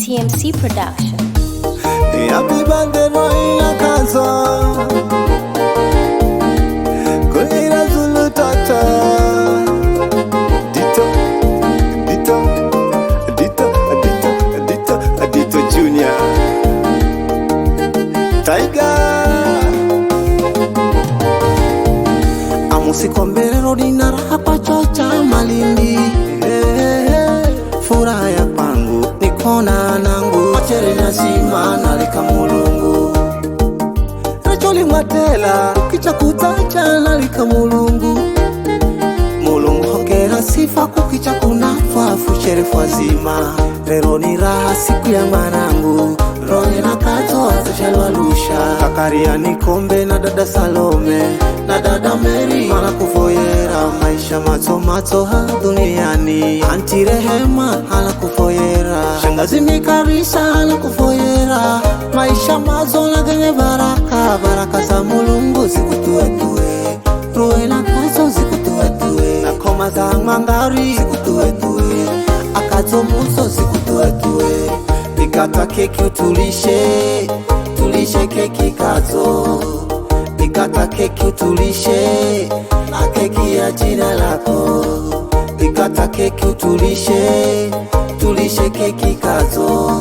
TMC Production. Happy birthday Roina Kazo Kuira Zulu Tata Dito Junior Tiger Amusiko mbele Rodina hapa chocha Malindi Furaha ya pangu nikona nangu Machere nasima nalika mulungu Racholi mwatela ukicha kutacha nalika mulungu Mulungu hongera sifa kukicha kunafa Fusherefu wazima Lero ni raha siku ya manangu Roye na kato atachelwa lusha Kakaria nikombe na dada Salome Na dada Mary Mana kufoyera Maisha mato ha duniani Anti Rehema hala kufoyera Shangazi Mikarisa hala kufoyera Maisha mazo na genye baraka Baraka za mulungu zikutuetue Roye na kato zikutuetue Na koma za mangari zikutuetue Akato muso zikutuetue Nikata keki utulishe Tulishe keki kato Nikata keki utulishe Na keki ya jina lako Nikata keki utulishe Tulishe keki kato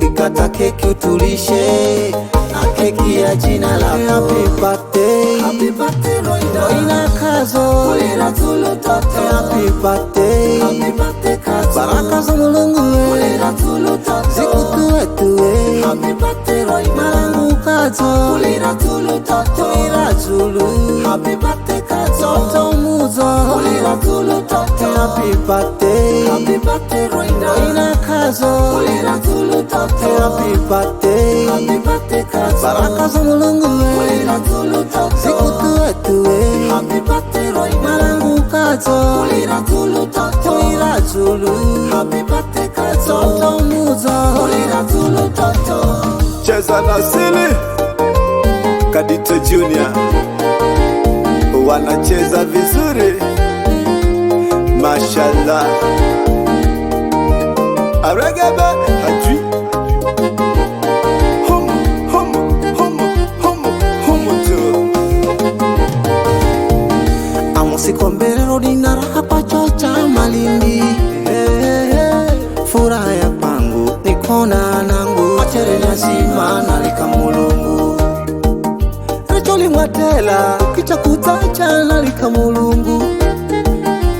Nikata keki utulishe Na keki ya jina lako Happy birthday Happy birthday Roina Kazo Kulira tulu tote Happy birthday Happy birthday Kazo Baraka za mulungu Kulira tulu tote Zikutuetue Happy birthday Roina Malangu Kazo Kulira tulu tote Kulira tulu Happy birthday Kazo Toto muzo Kulira tulu tote Happy birthday Happy birthday Roina Kazo Kulira tulu tote Happy birthday Happy birthday Kazo Baraka za mulungu Kulira tulu tote Zikutuetue Happy birthday Roina Malangu Kazo Kulira tulu tote Kulira tulu Happy birthday Kazo Toto muzo Kulira tulu tote Cheza na Sili Kadito Junior Wanacheza vizuri Mashallah Aregebe hajui tu Amusiko mbele Rodina hapa chocha Malindi Furaha ya pangu nikona nangu Machere nasima nalika mulungu Racholi mwatela ukicha kutacha nalika mulungu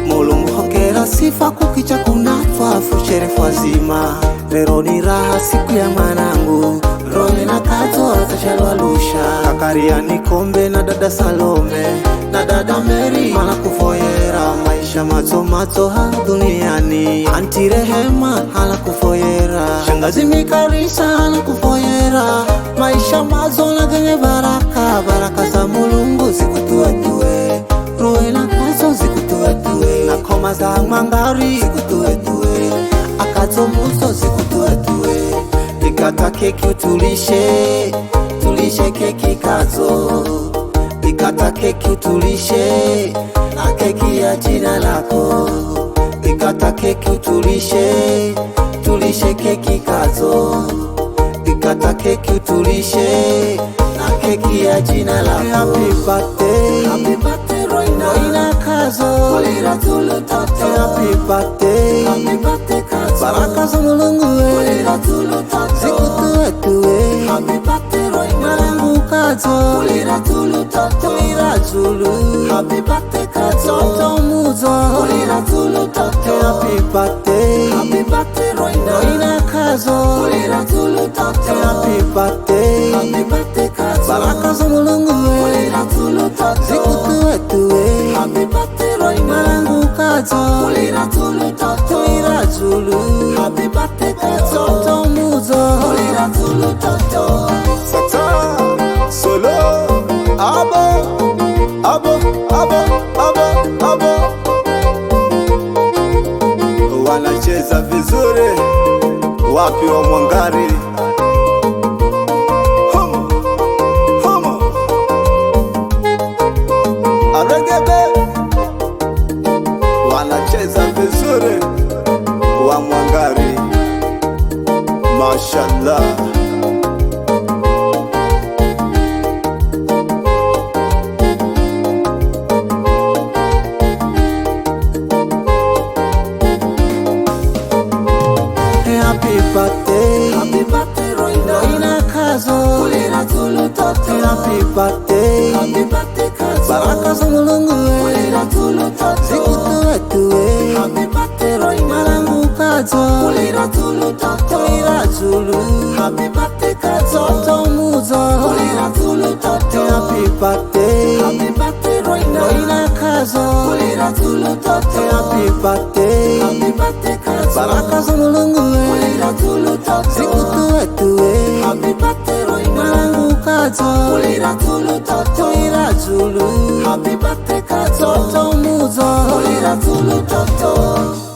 Mulungu hongera sifa kukicha kunafa Fusherefu wazima Lero ni raha siku ya manangu Roye na kato atachelwa lusha Kakaria nikombe na dada Salome Na dada Mary Mana kufoyera Maisha mato ha duniani Anti Rehema hala kufoyera Shangazi Mikarisa hala kufoyera Maisha mazo na genye baraka Baraka za mulungu zikutuetue Roye na kato zikutuetue Na koma za mangari zikutuetue Akato muso zikutuetue Nikata keki utulishe Tulishe keki kato Nikata keki utulishe Na keki ya jina lako Nikata keki utulishe Tulishe keki kato Nikata keki utulishe Na keki ya jina lako Happy birthday Happy birthday Roina Kazo Kulira tulu tote Happy birthday Happy birthday Kazo Baraka za mulungu Kulira tulu tote Zikutuetue Happy birthday Roina Malangu Kazo Kulira tulu tote Kulira tulu Happy birthday Kazo Toto muzo Kulira tulu tote Happy birthday Happy birthday Roina Kazo Kulira tulu tote Happy birthday Happy birthday Kazo Baraka za mulungu Kulira tulu tote Zikutuetue Happy birthday Roina Malangu Kazo Kulira tulu tote Kulira tulu Happy birthday Kazo Toto muzo Kulira tulu tote Sata Solo Abo Wanacheza vizuri Wapi wa Mwangari Aregebe Wanacheza vizuri wa Mwangari mashallah. Happy birthday, happy birthday Roina Kazo, kulira tulu toto. Happy birthday, happy birthday Kazo, baraka za Mulungu kulira tulu toto. Zikutuwe tuwe, happy birthday Roina Malangu Kazo, kulira tulu toto. Kulira tulu, happy birthday Kazo, toto muzo kulira tulu toto. Happy birthday Roina Kazo, kulira tulu toto. Happy birthday Kazo, baraka za Mulungu kulira tulu toto. Zikutuwe tuwe, happy birthday Roina Malangu Kazo, kulira tulu toto. Kulira tulu, happy birthday Kazo, toto muzo kulira tulu toto.